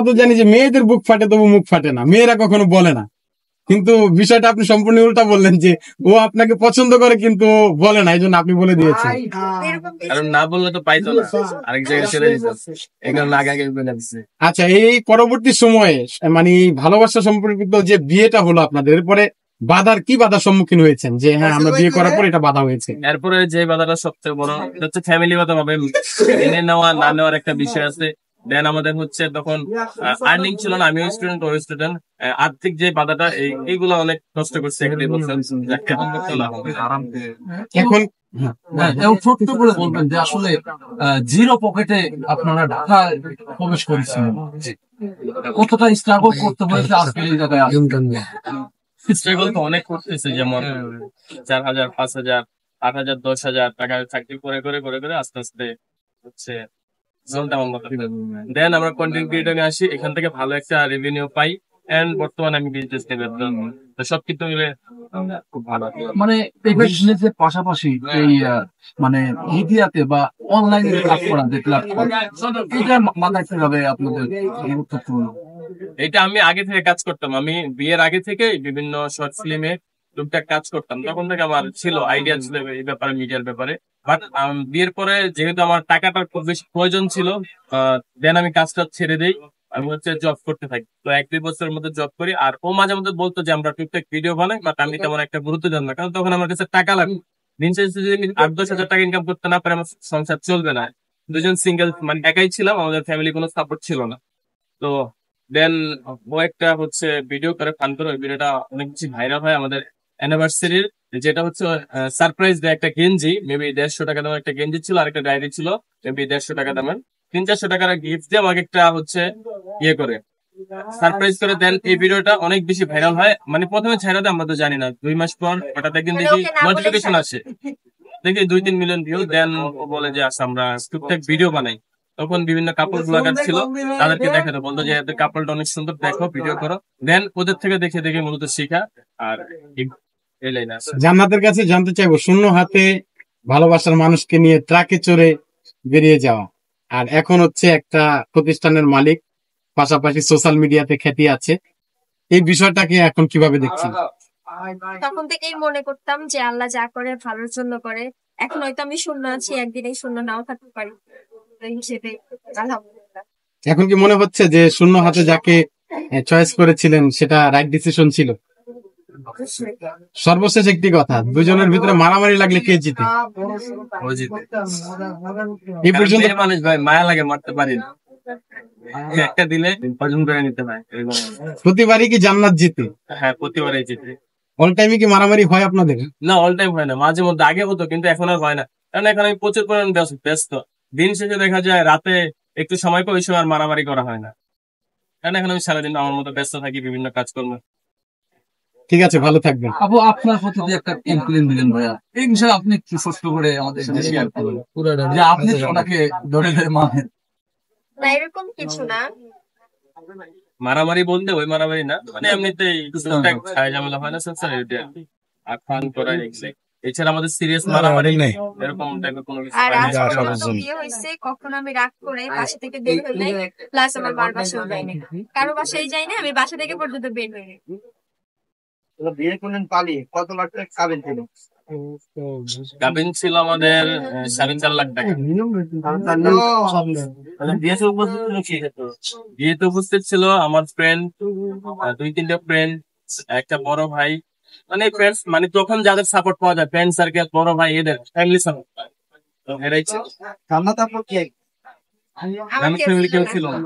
তো জানি যে মেয়েদের বুক ফাটে তবু মুখ ফাটে না, মেয়েরা কখনো বলে না, কিন্তু বিষয়টা আপনি সম্পূর্ণ উল্টা বললেন যে ও আপনাকে পছন্দ করে কিন্তু বলে না, এই জন্য আপনি বলে দিয়েছেন। কারণ না বললে তো পাইতো না, আরেক জায়গায় ছেড়ে দিত, এই কারণে আগে আগে বলে দিচ্ছে। আচ্ছা, এই পরবর্তী সময়ে মানে ভালোবাসা সম্পর্কিত যে বিয়েটা হলো আপনাদের, এরপরে কি বাধার সম্মুখীন হয়েছেন যে হ্যাঁ আমরা বিয়ে করার পর এটা বাধা হয়েছে? এরপরে যে বাধাটা সবচেয়ে বড় এটা হচ্ছে ফ্যামিলিগত ভাবে মেনে নেওয়া না নেওয়ার একটা বিষয় আছে। দেন আমাদের হচ্ছে তখন আর্নিং ছিল না, আমিও স্টুডেন্ট ও স্টুডেন্ট, আর্থিক যে বাধাটা এইগুলো অনেক কষ্ট করছে এখানে বলছেন। এখন ছোট্ট করে বলবেন যে আসলে জিরো পকেটে আপনারা ঢাকা প্রবেশ করেছিলেন, কতটা স্ট্রাগল করতে হয়েছে আজকের এই জায়গায়? স্ট্রাগল তো অনেক করতেছে, যেমন 4,000, 5,000, 8,000, 10,000 টাকা চাকরি করে করে করে করে আস্তে আস্তে হচ্ছে দেন আমরা কন্টেন্ট ক্রিয়েটরে আসি, এখান থেকে ভালো একটা রেভিনিউ পাই, এন্ড বর্তমানে আমি বিজনেস নিয়ে ব্যস্ত। সবকিছু মিলে খুব ভালো। মানে এই বিজনেসের পাশাপাশি এই মানে মিডিয়াতে বা অনলাইনে কাজ করা যে প্ল্যাটফর্ম, এটা মাথায় কিভাবে আপনাদের গুরুত্বপূর্ণ? এটা আমি আগে থেকে কাজ করতাম, আমি বিয়ের আগে থেকে বিভিন্ন শর্ট ফিল্মে টুকটাক কাজ করতাম, তখন থেকে আমার ছিল আইডিয়া ছিল এই ব্যাপারে, মিডিয়ার ব্যাপারে। বাট বিয়ের পরে যেহেতু আমার টাকাটার খুব বেশি প্রয়োজন ছিল, দেন আমি কাজটা ছেড়ে দিই, আমি হচ্ছে জব করতে থাকি। তো 1-2 বছরের মধ্যে জব করি, আর ও মাঝে মধ্যে বলতো যে আমরা টুকটাক ভিডিও বানাই, বাট আমি তেমন একটা গুরুত্ব দিতাম না, কারণ তখন আমার কাছে টাকা লাগবে। দিন শেষে যদি আমি 8-10 হাজার টাকা ইনকাম করতে না পারে আমার সংসার চলবে না। দুজন সিঙ্গেল, মানে একাই ছিলাম, আমাদের ফ্যামিলি কোনো সাপোর্ট ছিল না। তো দেন ও একটা হচ্ছে ভিডিও করে, ফান করে, ওই ভিডিওটা অনেক বেশি ভাইরাল হয় আমাদের অ্যানিভার্সারির, যেটা হচ্ছে সারপ্রাইজ দেয় একটা গেঞ্জি, মেবি 150 টাকা দামের একটা গেঞ্জি ছিল, আর একটা ডায়েরি ছিল মেবি 150 টাকা দামের, 300-400 টাকার গিফট দিয়ে আমাকে একটা হচ্ছে ইয়ে করে সারপ্রাইজ করে। দেন এই ভিডিওটা অনেক বেশি ভাইরাল হয়, মানে প্রথমে ছেড়ে দেয় আমরা তো জানি না, 2 মাস পর হঠাৎ একদিন দেখি নোটিফিকেশন আসে, দেখি 2-3 মিলিয়ন ভিউ। দেন ও বলে যে আচ্ছা আমরা টুকটাক ভিডিও বানাই। তখন বিভিন্ন কাপড় ব্লগার ছিল, তাদেরকে দেখাতে বলতো যে এদের কাপড়টা অনেক সুন্দর, দেখো ভিডিও করো। দেন ওদের থেকে দেখে দেখে মূলত শিখা, আর এই লাইন আছে। জান্নাতের কাছে জানতে চাইবো, শূন্য হাতে ভালোবাসার মানুষকে নিয়ে ট্রাকে চড়ে বেরিয়ে যাওয়া, আর এখন হচ্ছে একটা প্রতিষ্ঠানের মালিক, পাশাপাশি সোশ্যাল মিডিয়াতে খ্যাতি আছে, এই বিষয়টাকে এখন কিভাবে দেখছেন? তখন থেকেই মনে করতাম যে আল্লাহ যা করে ভালোর জন্য করে। এখন হয়তো আমি শূন্য আছি, একদিন এই শূন্য নাও থাকতে পারি, হিসেবে আলহামদুলিল্লাহ। এখন কি মনে হচ্ছে যে শূন্য হাতে যাকে চয়েস করেছিলেন সেটা রাইট ডিসিশন ছিল? সর্বশেষ একটি কথা, দুজনের ভিতরে মারামারি লাগলে কে জিতে? এই পর্যন্ত মানুষ ভাই মায়া লাগে, মারতে পারি না, একটা দিলে হজম করে নিতে হয়। প্রতিবারই কি জান্নাত জিতে? হ্যাঁ, প্রতিবারই জিতে। অল টাইমে কি মারামারি হয় আপনাদের? না, অল টাইম হয় না, মাঝে মধ্যে আগে হতো, কিন্তু এখন আর হয় না, কারণ এখন আমি প্রচুর পরিমাণ ব্যস্ত। দিন শেষে দেখা যায় রাতে একটু সময় পাই, ওই সময় আর মারামারি করা হয় না, কারণ এখন আমি সারাদিন আমার মতো ব্যস্ত থাকি বিভিন্ন কাজকর্ম। ঠিক আছে, ভালো থাকবেন। আপু, আপনার প্রতি যে একটা কমপ্লেন দিলেন ভাইয়া, এই বিষয়ে আপনি একটু ছোট্ট করে আমাদের সাথে শেয়ার করুন, যে আপনি ওনাকে ধরে ধরে মারেন। না, এরকম কিছু না। মারামারি বলতে ওই মারামারি না, মানে এমনিতেই টুকটাক ঝামেলা হয় না স্যার, এটা আর ফান করা এক্সাক্ট। এছাড়া আমাদের সিরিয়াস মারামারি নেই, এরকম টাইপের কোনো কিছু আর হয় না। আজ পর্যন্ত বিয়ে হয়েছে, কখনো আমি রাগ করে বাসা থেকে বের হই নাই, প্লাস আমার মার বাসাও যাইনি, কারো বাসায় যাই না, আমি বাসা থেকে পর্যন্ত বের হই নাই। বিয়ে করলেন পালিয়ে, কত লাখ টাকা কাবিন ছিল? কাবিন ছিল আমাদের 4.5 লাখ টাকা। বিয়েতে উপস্থিত ছিল আমার ফ্রেন্ড, 2-3টা ফ্রেন্ড, একটা বড় ভাই, মানে ফ্রেন্ডস, মানে তখন যাদের সাপোর্ট পাওয়া যায়, ফ্রেন্ড সার্কেল, বড় ভাই, এদের ফ্যামিলি সাপোর্ট এরাই ছিল। জান্নাত আপু কি আমি ফ্যামিলি কেউ ছিল না।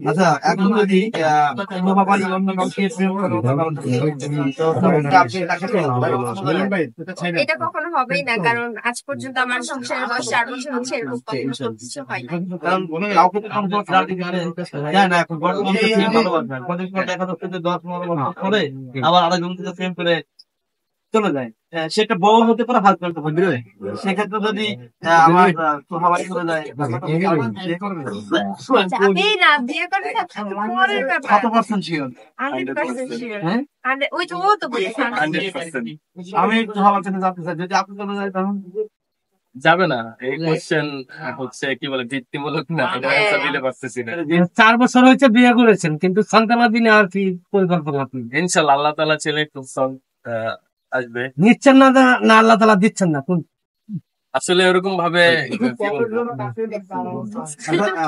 আচ্ছা, এখন যদি অন্য বাবা অন্য কাউকে প্রেম করে, এটা কখনো হবেই না, কারণ আজ পর্যন্ত আমার সংসারের বয়স 4 বছর হচ্ছে, এরকম কিছু হয় না। কারণ কাউকে তো সম্পর্ক যায় না, এখন বর্তমানে ভালোবাসবেন 10-15 বছর পরে আবার আরেকজন প্রেম করে চলে যায়, সেটা বউ হতে পারে, হাজবেন্ড হতে পারে। সেক্ষেত্রে যদি আমার সবাই চলে যায়, আমি না বিয়ে করে পরের ব্যাপার, 100% শিওর। 100% শিওর। ওই তো ও তো বলেছে 100%। আমি একটু সবার কাছে জানতে চাই, যদি আপনি চলে যায় তখন যাবে না, এই কোশ্চেন হচ্ছে কি বলে ভিত্তিমূলক না, এটা অ্যান্সার দিতে পারতেছি না। 4 বছর হয়েছে বিয়ে করেছেন, কিন্তু সন্তানাদি নেওয়ার কি পরিকল্পনা আপনি? ইনশাল্লাহ আল্লাহ তাআলা ছেলে খুব আসবে। নিচ্ছেন না না আল্লাহ তাআলা দিচ্ছেন না? কোন আসলে এরকম ভাবে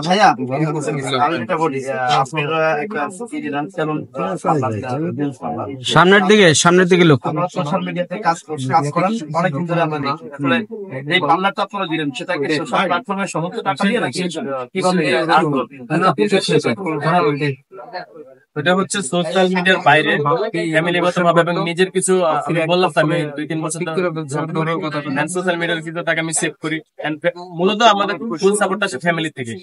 ভাইয়া আমি একটা বলি, আপনারা একটা সামনের দিকে লোক সোশ্যাল মিডিয়াতে কাজ করেন অনেকদিন ধরে আমরা দেখি। আসলে এই পার্লারটা আপনারা দিলেন, সেটা কি সোশ্যাল প্ল্যাটফর্মে সমস্ত টাকা দিয়ে নাকি কিভাবে? এটা হচ্ছে সোশ্যাল মিডিয়ার বাইরে ফ্যামিলিগত ভাবে এবং নিজের কিছু, আমি বললাম তো আমি 2-3 বছর সোশ্যাল মিডিয়ার কিছু টাকা আমি সেভ করি। And মূলত আমাদের ফুল সাপোর্টটা ফ্যামিলি থেকে,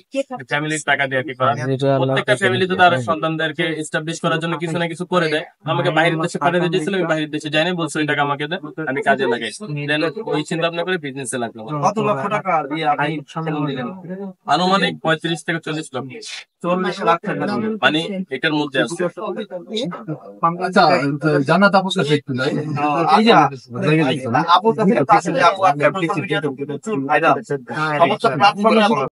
ফ্যামিলির টাকা দিয়ে কি করা। প্রত্যেকটা ফ্যামিলি তো তার সন্তানদেরকে এস্টাবলিশ করার জন্য কিছু না কিছু করে দেয়। আমাকে বাইরের দেশে পাঠিয়ে দিয়েছিল, আমি বাইরের দেশে যাইনি, বলছো ওই টাকা আমাকে দেয়, আমি কাজে লাগাই। দেন ওই চিন্তা ভাবনা করে বিজনেসে লাগলাম। কত লক্ষ টাকা দিয়ে আপনি সামনে দিলেন? আনুমানিক 35 থেকে 40 লক্ষ, 40 লাখ টাকা। মানে এটার মধ্যে আছে। আচ্ছা, জান্নাত আপুর কাছে একটু নাই। এই যে আপুর কাছে আসলে আপু একটা সমস্ত প্ল্যাটফর্মে